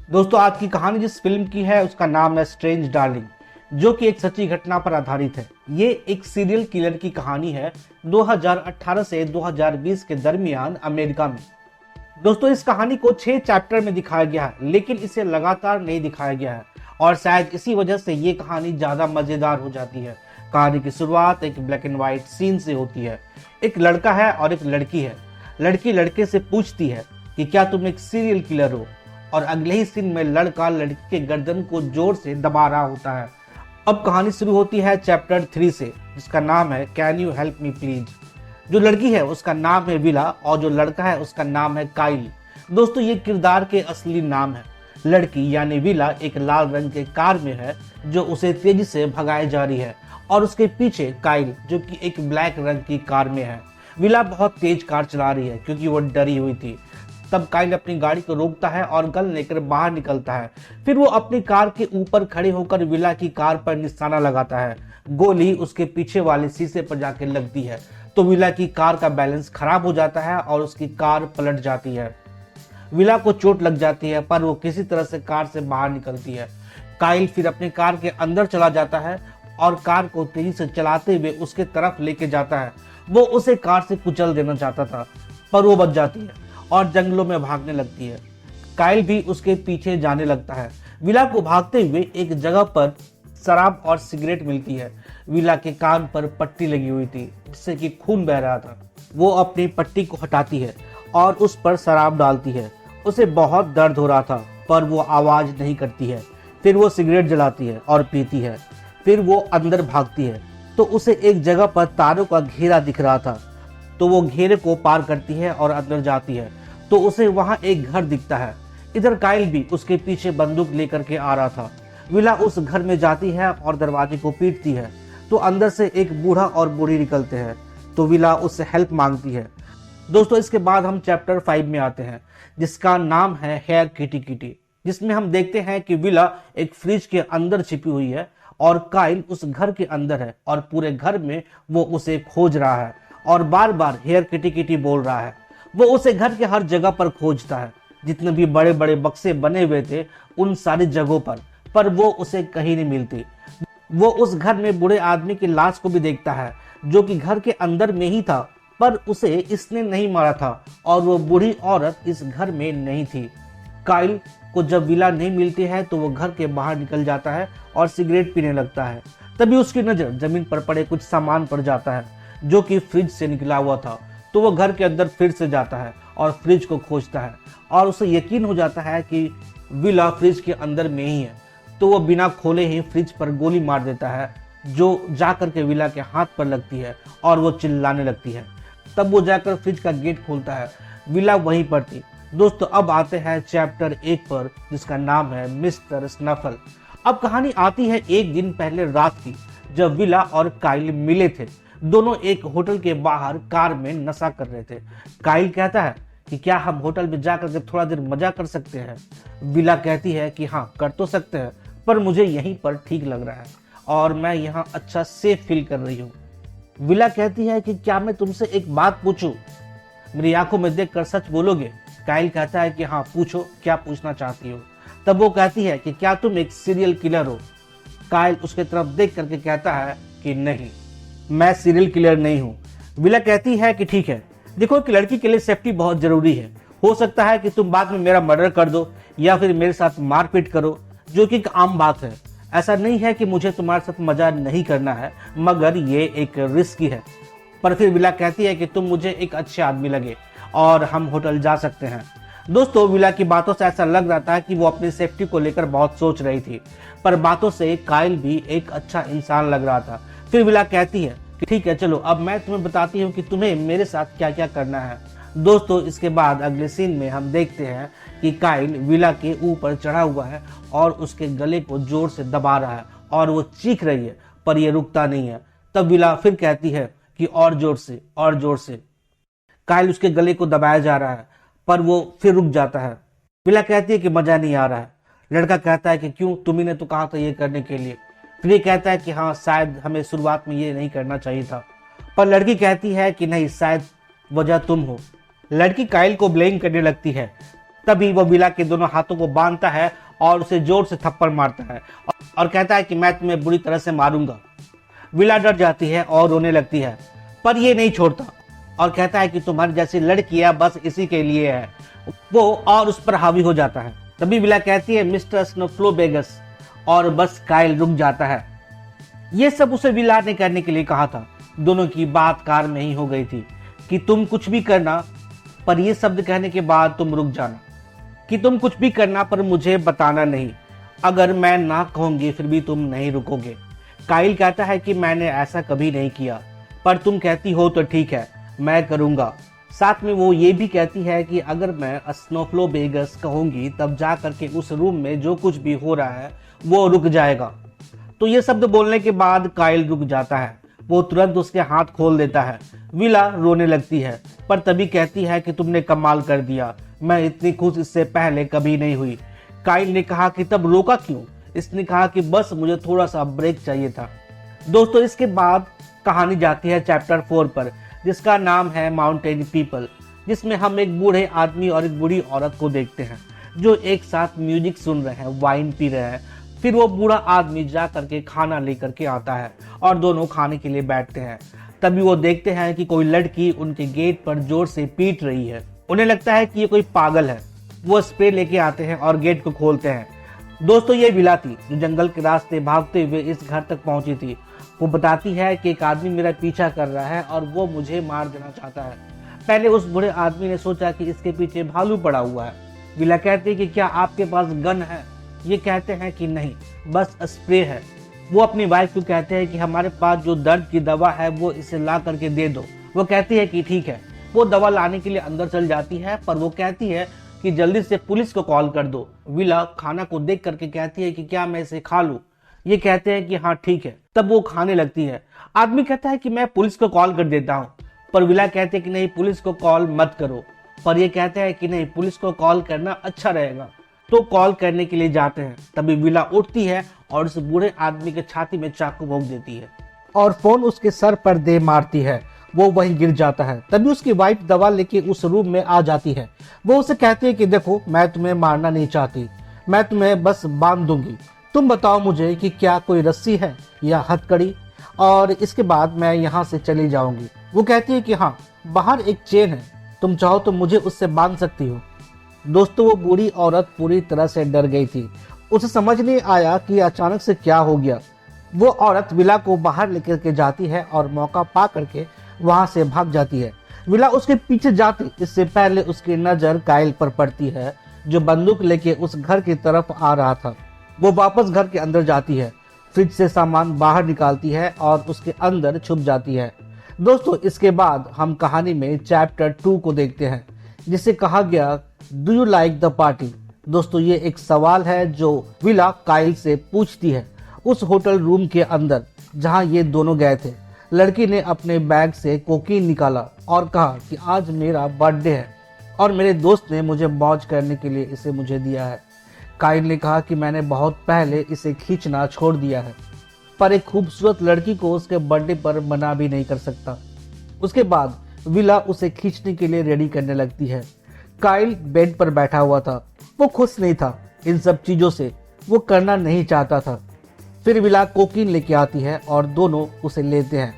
दोस्तों आज की कहानी जिस फिल्म की है उसका नाम है स्ट्रेंज डार्लिंग, जो कि एक सच्ची घटना पर आधारित है। ये एक सीरियल किलर की कहानी है 2018 से 2020 के दरमियान अमेरिका में। दोस्तों इस कहानी को 6 चैप्टर में दिखाया गया है, लेकिन इसे लगातार नहीं दिखाया गया है और शायद इसी वजह से ये कहानी ज्यादा मजेदार हो जाती है। कहानी की शुरुआत एक ब्लैक एंड व्हाइट सीन से होती है। एक लड़का है और एक लड़की है। लड़की लड़के से पूछती है कि क्या तुम एक सीरियल किलर हो, और अगले ही सीन में लड़का लड़की के गर्दन को जोर से दबा रहा होता है। अब कहानी शुरू होती है चैप्टर 3 से, जिसका नाम है can you help me please. जो लड़की है उसका नाम है विला और जो लड़का है उसका नाम है काइल। दोस्तों ये किरदार के असली नाम है। लड़की यानी विला एक लाल रंग के कार में है जो उसे तेजी से भगाई जा रही है, और उसके पीछे काइल जो कि एक ब्लैक रंग की कार में है। विला बहुत तेज कार चला रही है क्योंकि वो डरी हुई थी। तब काइल अपनी गाड़ी को रोकता है और गन लेकर बाहर निकलता है। फिर वो अपनी कार के ऊपर खड़े होकर विला की कार पर निशाना लगाता है। गोली उसके पीछे वाले शीशे पर जाकर लगती है तो विला की कार का बैलेंस खराब हो जाता है और उसकी कार पलट जाती है। विला को चोट लग जाती है पर वो किसी तरह से कार से बाहर निकलती है। काइल फिर अपनी कार के अंदर चला जाता है और कार को तेजी से चलाते हुए उसके तरफ लेके जाता है। वो उसे कार से कुचल देना चाहता था पर वो बच जाती है और जंगलों में भागने लगती है। काइल भी उसके पीछे जाने लगता है। विला को भागते हुए एक जगह पर शराब और सिगरेट मिलती है। विला के कान पर पट्टी लगी हुई थी जिससे कि खून बह रहा था। वो अपनी पट्टी को हटाती है और उस पर शराब डालती है। उसे बहुत दर्द हो रहा था पर वो आवाज नहीं करती है। फिर वो सिगरेट जलाती है और पीती है। फिर वो अंदर भागती है तो उसे एक जगह पर तारों का घेरा दिख रहा था, तो वो घेरे को पार करती है और अंदर जाती है तो उसे वहां एक घर दिखता है। इधर काइल भी उसके पीछे बंदूक लेकर के आ रहा था। विला उस घर में जाती है और दरवाजे को पीटती है तो अंदर से एक बूढ़ा और बूढ़ी निकलते हैं, तो विला उससे हेल्प मांगती है। दोस्तों इसके बाद हम चैप्टर 5 में आते हैं जिसका नाम है हेयर किटी किटी, जिसमें हम देखते हैं कि विला एक फ्रिज के अंदर छिपी हुई है और काइल उस घर के अंदर है और पूरे घर में वो उसे खोज रहा है और बार बार हेयर किटी किटी बोल रहा है। वो उसे घर के हर जगह पर खोजता है, जितने भी बड़े बड़े बक्से बने हुए थे उन सारी जगहों पर वो उसे कहीं नहीं मिलती। वो उस घर में बूढ़े आदमी की लाश को भी देखता है जो कि घर के अंदर में ही था, पर उसे इसने नहीं मारा था और वो बूढ़ी औरत इस घर में नहीं थी। काइल को जब विला नहीं मिलती है तो वो घर के बाहर निकल जाता है और सिगरेट पीने लगता है। तभी उसकी नजर जमीन पर पड़े कुछ सामान पर जाता है जो कि फ्रिज से निकला हुआ था, तो वो घर के अंदर फिर से जाता है और फ्रिज को खोजता है और उसे यकीन हो जाता है कि विला फ्रिज के अंदर में ही है। तो वो बिना खोले ही फ्रिज पर गोली मार देता है जो जाकर के विला के हाथ पर लगती है और वो चिल्लाने लगती है। तब वो जाकर फ्रिज का गेट खोलता है। विला वहीं पर थी। दोस्तों अब आते हैं चैप्टर 1 पर जिसका नाम है मिस्टर स्नफल। अब कहानी आती है एक दिन पहले रात की, जब विला और काइल मिले थे। दोनों एक होटल के बाहर कार में नशा कर रहे थे। काइल कहता है कि क्या हम होटल में जाकर के थोड़ा देर मजा कर सकते हैं। विला कहती है कि हाँ कर तो सकते हैं, पर मुझे यहीं पर ठीक लग रहा है और मैं यहाँ अच्छा सेफ फील कर रही हूँ। विला कहती है कि क्या मैं तुमसे एक बात पूछूं, मेरी आंखों में देखकर सच बोलोगे। काइल कहता है कि हाँ पूछो, क्या पूछना चाहती हो। तब वो कहती है कि क्या तुम एक सीरियल किलर हो। काइल उसके तरफ देख करके कहता है कि नहीं, मैं सीरियल किलर नहीं हूँ। विला कहती है कि ठीक है, देखो एक लड़की के लिए सेफ्टी बहुत जरूरी है। हो सकता है कि तुम बाद में मेरा मर्डर कर दो या फिर मेरे साथ मारपीट करो, जो कि एक आम बात है। ऐसा नहीं है कि मुझे तुम्हारे साथ मजा नहीं करना है, मगर ये एक रिस्क है। पर फिर विला कहती है कि तुम मुझे एक अच्छे आदमी लगे और हम होटल जा सकते हैं। दोस्तों विला की बातों से ऐसा लग रहा था कि वो अपनी सेफ्टी को लेकर बहुत सोच रही थी, पर बातों से काइल भी एक अच्छा इंसान लग रहा था। फिर विला कहती है कि ठीक है चलो अब मैं तुम्हें बताती हूँ कि तुम्हें मेरे साथ क्या क्या करना है। दोस्तों इसके बाद अगले सीन में हम देखते हैं कि काइल विला के ऊपर चढ़ा हुआ है और उसके गले को जोर से दबा रहा है और वो चीख रही है, पर ये रुकता नहीं है। तब विला फिर कहती है कि और जोर से और जोर से। काइल उसके गले को दबाया जा रहा है पर वो फिर रुक जाता है। विला कहती है कि मजा नहीं आ रहा है। लड़का कहता है कि क्यों, तुम्ही ने तो कहा था ये करने के लिए। फिर ये कहता है कि हाँ शायद हमें शुरुआत में ये नहीं करना चाहिए था, पर लड़की कहती है कि नहीं, शायद वजह तुम हो। लड़की काइल को ब्लेम करने लगती है तभी वो विला के दोनों हाथों को बांधता है और उसे जोर से थप्पड़ मारता है और कहता है कि मैं तुम्हें बुरी तरह से मारूंगा। विला डर जाती है और रोने लगती है, पर ये नहीं छोड़ता और कहता है कि तुम्हारी जैसी लड़कियां बस इसी के लिए है। वो और उस पर हावी हो जाता है। तभी विला कहती है मिस्टर स्नोफ्लोबेगस, और बस काइल रुक जाता है। ये सब उसे विला ने करने के लिए कहा था। दोनों की बात कार में ही हो गई थी कि तुम कुछ भी करना, पर ये शब्द कहने के बाद तुम रुक जाना, कि तुम कुछ भी करना पर मुझे बताना नहीं। अगर मैं ना कहूंगी फिर भी तुम नहीं रुकोगे। काइल कहता है कि मैंने ऐसा कभी नहीं किया, पर तुम कहती हो तो ठीक है, मैं करूंगा। साथ में वो ये भी कहती है कि अगर मैं स्नोफ्लोबेगस कहूंगी तब जा करके उस रूम में जो कुछ भी हो रहा है वो रुक जाएगा। तो ये शब्द बोलने के बाद काइल रुक जाता है। वो तुरंत उसके हाथ खोल देता है। विला रोने लगती है, पर तभी कहती है कि तुमने कमाल कर दिया, मैं इतनी खुश इससे पहले कभी नहीं हुई। काइल ने कहा कि तब रोका क्यों? इसने कहा कि बस मुझे थोड़ा सा ब्रेक चाहिए था। दोस्तों, इसके बाद कहानी जाती है चैप्टर 4 पर, जिसका नाम है माउंटेन पीपल, जिसमें हम एक बूढ़े आदमी और एक बूढ़ी औरत को देखते हैं जो एक साथ म्यूजिक सुन रहे हैं, वाइन पी रहे हैं। फिर वो बूढ़ा आदमी जा करके खाना लेकर के आता है और दोनों खाने के लिए बैठते हैं। तभी वो देखते हैं कि कोई लड़की उनके गेट पर जोर से पीट रही है। उन्हें लगता है कि ये कोई पागल है। वो स्प्रे लेके आते हैं और गेट को खोलते हैं। दोस्तों, ये विला थी जो जंगल के रास्ते भागते हुए इस घर तक पहुंची थी। वो बताती है कि एक आदमी मेरा पीछा कर रहा है और वो मुझे मार देना चाहता है। पहले उस बूढ़े आदमी ने सोचा कि इसके पीछे भालू पड़ा हुआ है। विला कहती है कि क्या आपके पास गन है? ये कहते हैं कि नहीं, बस स्प्रे है। वो अपनी वाइफ को कहते हैं कि हमारे पास जो दर्द की दवा है वो इसे ला करके दे दो। वो कहती है कि ठीक है। वो दवा लाने के लिए अंदर चल जाती है, पर वो कहती है कि जल्दी से पुलिस को कॉल कर दो। विला खाना को देख करके कहती है कि क्या मैं इसे खा लूं? ये कहते हैं कि हाँ ठीक है। तब वो खाने लगती है। आदमी कहता है कि मैं पुलिस को कॉल कर देता हूँ, पर विला कहते हैं कि नहीं, पुलिस को कॉल मत करो। पर ये कहते हैं कि नहीं, पुलिस को कॉल करना अच्छा रहेगा। तो कॉल करने के लिए जाते हैं। तभी विला उठती है और उस बूढ़े आदमी के छाती में चाकू भोंक देती है और फोन उसके सर पर दे मारती है। वो वहीं गिर जाता है। तभी उसकी वाइफ दवा लेके उस रूम में आ जाती है। वो उसे कहती है कि देखो, मैं तुम्हें मारना नहीं चाहती, मैं तुम्हें बस बांध दूंगी। तुम बताओ मुझे कि क्या कोई रस्सी है या हथकड़ी, और इसके बाद मैं यहाँ से चली जाऊंगी। वो कहती है कि हाँ, बाहर एक चेन है, तुम चाहो तो मुझे उससे बांध सकती हो। दोस्तों, वो बूढ़ी औरत पूरी तरह से डर गई थी। उसे समझ नहीं आया कि अचानक से क्या हो गया। वो औरत विला को बाहर लेकर के जाती है और मौका पा करके वहां से भाग जाती है। विला उसके पीछे जाती, इससे पहले उसकी नजर काइल पर पड़ती है जो बंदूक लेके उस घर की तरफ आ रहा था। वो वापस घर के अंदर जाती है, फ्रिज से सामान बाहर निकालती है और उसके अंदर छुप जाती है। दोस्तों, इसके बाद हम कहानी में चैप्टर 2 को देखते हैं, जिसे कहा गया do you like the party. दोस्तों, ये एक सवाल है जो विला काइल से पूछती है उस होटल रूम के अंदर जहां ये दोनों गए थे। लड़की ने अपने बैग से कोकीन निकाला और कहा कि आज मेरा बर्थडे है और मेरे दोस्त ने मुझे मौज करने के लिए इसे मुझे दिया है। काइल ने कहा कि मैंने बहुत पहले इसे खींचना छोड़ दिया है, पर एक खूबसूरत लड़की को उसके बर्थडे पर मना भी नहीं कर सकता। उसके बाद विला उसे खींचने के लिए रेडी करने लगती है। काइल बेड पर बैठा हुआ था। वो खुश नहीं था इन सब चीजों से, वो करना नहीं चाहता था। फिर विला कोकीन लेके आती है और दोनों उसे लेते हैं।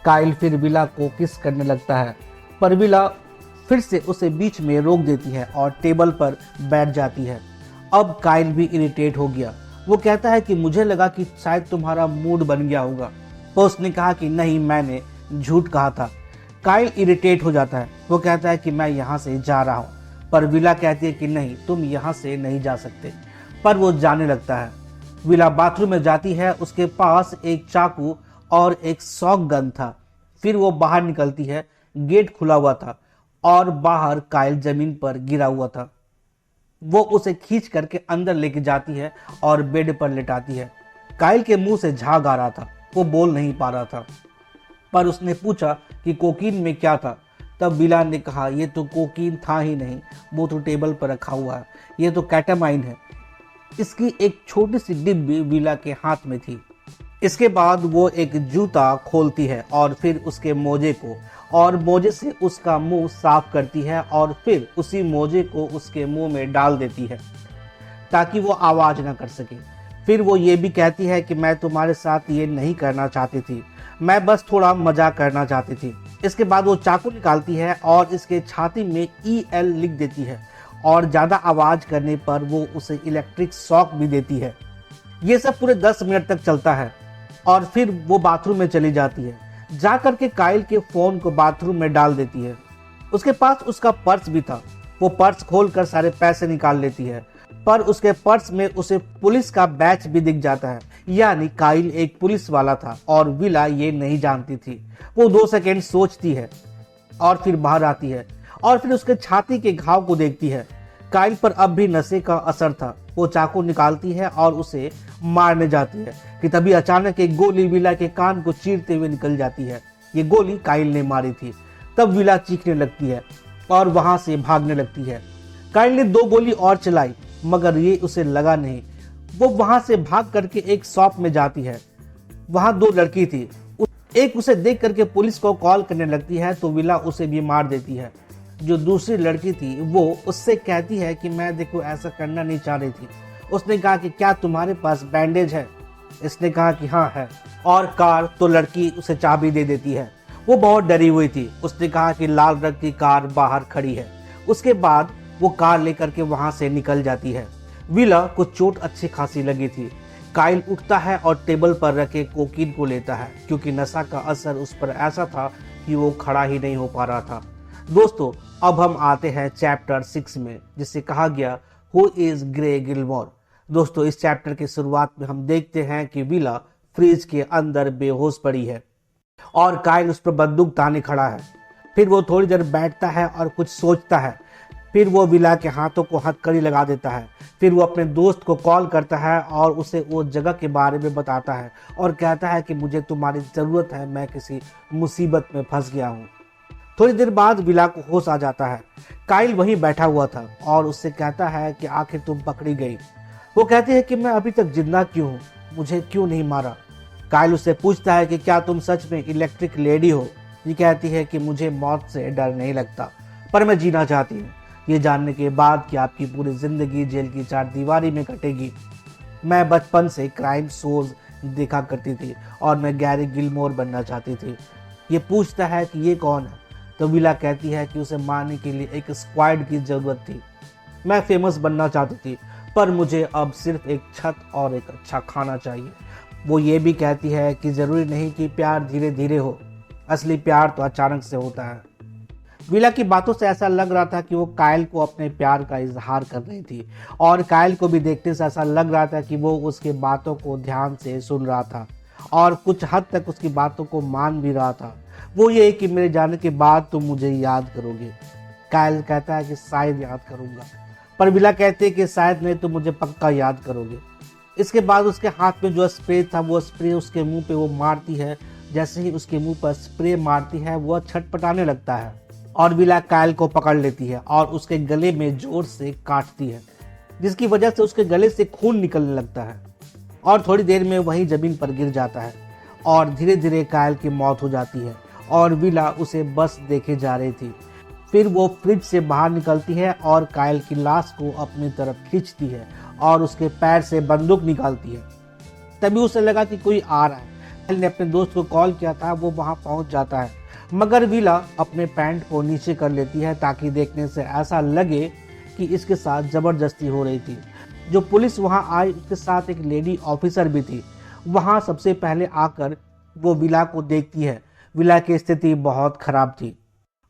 काइल फिर विला को किस करने लगता है, पर विला फिर से उसे बीच में रोक देती है और टेबल पर बैठ जाती है। अब काइल भी इरिटेट हो गया। वो कहता है कि मुझे लगा कि शायद तुम्हारा मूड बन गया होगा। तो उसने कहा कि नहीं, मैंने झूठ कहा था। काइल इरिटेट हो जाता है। वो कहता है कि मैं यहाँ से जा रहा हूँ, पर विला कहती है कि नहीं, तुम यहाँ से नहीं जा सकते। पर वो जाने लगता है। विला बाथरूम में जाती है। उसके पास एक चाकू और एक शॉट गन था। फिर वो बाहर निकलती है। गेट खुला हुआ था और बाहर काइल जमीन पर गिरा हुआ था। वो उसे खींच करके अंदर लेके जाती है और बेड पर लेटाती है। काइल के मुंह से झाग आ रहा था, वो बोल नहीं पा रहा था। पर उसने पूछा कि कोकीन में क्या था। तब विला ने कहा, ये तो कोकीन था ही नहीं, वो तो टेबल पर रखा हुआ है, ये तो कैटामाइन है। इसकी एक छोटी सी डिब्बी विला के हाथ में थी। इसके बाद वो एक जूता खोलती है और फिर उसके मोजे को और मोजे से उसका मुंह साफ करती है और फिर उसी मोजे को उसके मुंह में डाल देती है ताकि वो आवाज ना कर सके। फिर वो ये भी कहती है कि मैं तुम्हारे साथ ये नहीं करना चाहती थी, मैं बस थोड़ा मजाक करना चाहती थी। इसके बाद वो चाकू निकालती है और इसके छाती में EL लिख देती है और ज़्यादा आवाज़ करने पर वो उसे इलेक्ट्रिक शॉक भी देती है। ये सब पूरे 10 मिनट तक चलता है और फिर वो बाथरूम में चली जाती है। जा करके काइल के फ़ोन को बाथरूम में डाल देती है। उसके पास उसका पर्स भी था। वो पर्स खोलकर सारे पैसे निकाल लेती है, पर उसके पर्स में उसे पुलिस का बैच भी दिख जाता है, यानी काइल एक पुलिस वाला था और विला ये नहीं जानती थी। वो 2 सेकेंड सोचती है और फिर बाहर आती है और फिर उसके छाती के घाव को देखती है। काइल पर अब भी नशे का असर था। वो चाकू निकालती है और उसे मारने जाती है कि तभी अचानक एक गोली विला के कान को चीरते हुए निकल जाती है। ये गोली काइल ने मारी थी। तब विला चीखने लगती है और वहां से भागने लगती है। काइल ने 2 गोली और चलाई मगर ये उसे लगा नहीं। वो वहां से भाग करके एक शॉप में जाती है। वहां 2 लड़की थी। एक उसे देख करके पुलिस को कॉल करने लगती है तो विला उसे भी मार देती है। जो दूसरी लड़की थी वो उससे कहती है कि मैं देखो ऐसा करना नहीं चाह रही थी। उसने कहा कि क्या तुम्हारे पास बैंडेज है? इसने कहा कि हाँ है। और कार, तो लड़की उसे चाबी दे देती है। वो बहुत डरी हुई थी। उसने कहा कि लाल रंग की कार बाहर खड़ी है। उसके बाद वो कार लेकर के वहां से निकल जाती है। विला को चोट अच्छी खासी लगी थी। काइल उठता है और टेबल पर रखे कोकीन को लेता है क्योंकि नशा का असर उस पर ऐसा था कि वो खड़ा ही नहीं हो पा रहा था। दोस्तों, अब हम आते हैं चैप्टर 6 में, जिसे कहा गया हु इज ग्रे गिलमोर। दोस्तों, इस चैप्टर की शुरुआत में हम देखते हैं कि विला फ्रिज के अंदर बेहोश पड़ी है और काइल उस पर बंदूक ताने खड़ा है। फिर वो थोड़ी देर बैठता है और कुछ सोचता है। फिर वो विला के हाथों को हथकड़ी लगा देता है। फिर वो अपने दोस्त को कॉल करता है और उसे वो जगह के बारे में बताता है और कहता है कि मुझे तुम्हारी ज़रूरत है, मैं किसी मुसीबत में फंस गया हूँ। थोड़ी देर बाद विला को होश आ जाता है। काइल वहीं बैठा हुआ था और उससे कहता है कि आखिर तुम पकड़ी गई। वो कहती है कि मैं अभी तक जिंदा क्यों हूँ, मुझे क्यों नहीं मारा। काइल उससे पूछता है कि क्या तुम सच में इलेक्ट्रिक लेडी हो। ये कहती है कि मुझे मौत से डर नहीं लगता, पर मैं जीना चाहती हूँ, ये जानने के बाद कि आपकी पूरी जिंदगी जेल की 4 दीवारी में कटेगी। मैं बचपन से क्राइम शोज देखा करती थी और मैं गैरी गिलमोर बनना चाहती थी। ये पूछता है कि ये कौन है, तो विला कहती है कि उसे मारने के लिए एक स्क्वाड की ज़रूरत थी। मैं फेमस बनना चाहती थी, पर मुझे अब सिर्फ एक छत और एक अच्छा खाना चाहिए। वो ये भी कहती है कि ज़रूरी नहीं कि प्यार धीरे धीरे हो, असली प्यार तो अचानक से होता है। विला की बातों से ऐसा लग रहा था कि वो काइल को अपने प्यार का इजहार कर रही थी और काइल को भी देखने से ऐसा लग रहा था कि वो उसकी बातों को ध्यान से सुन रहा था और कुछ हद तक उसकी बातों को मान भी रहा था। वो ये कि मेरे जाने के बाद तुम मुझे याद करोगे। काइल कहता है कि शायद याद करूंगा, पर विला कहते हैं कि शायद नहीं, तुम मुझे पक्का याद करोगे। इसके बाद उसके हाथ में जो स्प्रे था वो स्प्रे उसके मुंह पे वो मारती है। जैसे ही उसके मुंह पर स्प्रे मारती है वो छटपटाने लगता है और विला काइल को पकड़ लेती है और उसके गले में जोर से काटती है, जिसकी वजह से उसके गले से खून निकलने लगता है और थोड़ी देर में वही जमीन पर गिर जाता है और धीरे धीरे काइल की मौत हो जाती है और विला उसे बस देखे जा रही थी। फिर वो फ्रिज से बाहर निकलती है और काइल की लाश को अपनी तरफ खींचती है और उसके पैर से बंदूक निकालती है। तभी उसे लगा कि कोई आ रहा है। काइल ने अपने दोस्त को कॉल किया था, वो वहां पहुंच जाता है, मगर विला अपने पैंट को नीचे कर लेती है ताकि देखने से ऐसा लगे कि इसके साथ जबरदस्ती हो रही थी। जो पुलिस वहां आई उसके साथ एक लेडी ऑफिसर भी थी। वहां सबसे पहले आकर वो विला को देखती है। विला की स्थिति बहुत खराब थी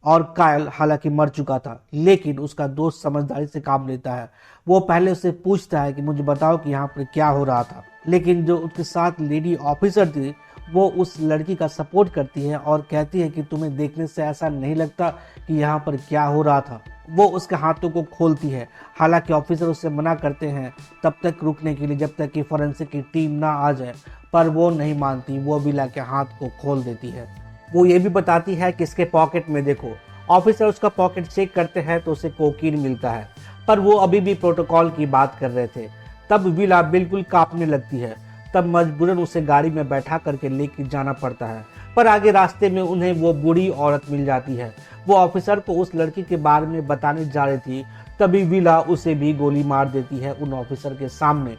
और काइल हालांकि मर चुका था, लेकिन उसका दोस्त समझदारी से काम लेता है। वो पहले उससे पूछता है कि मुझे बताओ कि यहाँ पर क्या हो रहा था, लेकिन जो उसके साथ लेडी ऑफिसर थी वो उस लड़की का सपोर्ट करती है और कहती है कि तुम्हें देखने से ऐसा नहीं लगता कि यहाँ पर क्या हो रहा था। वो उसके हाथों को खोलती है। हालांकि ऑफिसर उससे मना करते हैं तब तक रुकने के लिए जब तक कि फॉरेंसिक की टीम ना आ जाए, पर वो नहीं मानती। वो विला के हाथ को खोल देती है। वो ये भी बताती है कि इसके पॉकेट में देखो। ऑफिसर उसका पॉकेट चेक करते हैं तो उसे कोकीन मिलता है, पर वो अभी भी प्रोटोकॉल की बात कर रहे थे। तब विला बिल्कुल कांपने लगती है। तब मजबूरन उसे गाड़ी में बैठा करके लेकर जाना पड़ता है। पर आगे रास्ते में उन्हें वो बूढ़ी औरत मिल जाती है। वो ऑफिसर को उस लड़की के बारे में बताने जा रही थी, तभी विला उसे भी गोली मार देती है उन ऑफिसर के सामने।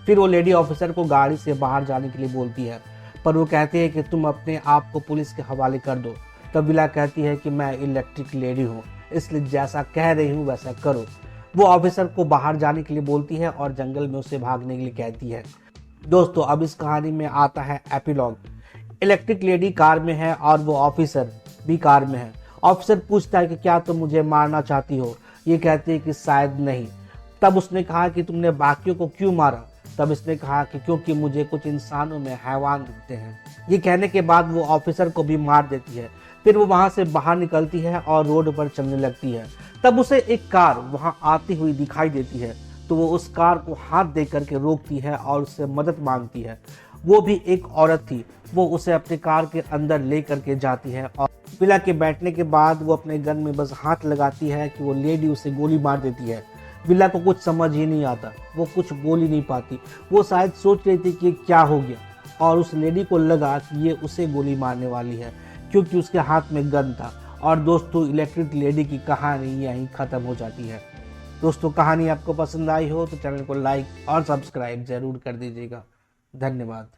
फिर वो लेडी ऑफिसर को गाड़ी से बाहर जाने के लिए बोलती है, पर वो कहते हैं कि तुम अपने आप को पुलिस के हवाले कर दो। तब विला कहती है कि मैं इलेक्ट्रिक लेडी हूँ, इसलिए जैसा कह रही हूँ वैसा करो। वो ऑफिसर को बाहर जाने के लिए बोलती है और जंगल में उसे भागने के लिए कहती है। दोस्तों, अब इस कहानी में आता है एपिलॉग। इलेक्ट्रिक लेडी कार में है और वो ऑफिसर भी कार में है। ऑफिसर पूछता है कि क्या तुम मुझे मारना चाहती हो? ये कहती है कि शायद नहीं। तब उसने कहा कि तुमने बाकियों को क्यों मारा? तब इसने कहा कि क्योंकि मुझे कुछ इंसानों में हैवान दिखते हैं। ये कहने के बाद वो ऑफिसर को भी मार देती है। फिर वो वहां से बाहर निकलती है और रोड पर चलने लगती है। तब उसे एक कार वहां आती हुई दिखाई देती है, तो वो उस कार को हाथ दे करके रोकती है और उससे मदद मांगती है। वो भी एक औरत थी। वो उसे अपने कार के अंदर ले करके जाती है और विला के बैठने के बाद वो अपने गन में बस हाथ लगाती है कि वो लेडी उसे गोली मार देती है। विला को कुछ समझ ही नहीं आता, वो कुछ बोल ही नहीं पाती। वो शायद सोच रही थी कि क्या हो गया, और उस लेडी को लगा कि ये उसे गोली मारने वाली है, क्योंकि उसके हाथ में गन था। और दोस्तों, इलेक्ट्रिक लेडी की कहानी यहीं खत्म हो जाती है। दोस्तों, कहानी आपको पसंद आई हो तो चैनल को लाइक और सब्सक्राइब जरूर कर दीजिएगा। धन्यवाद।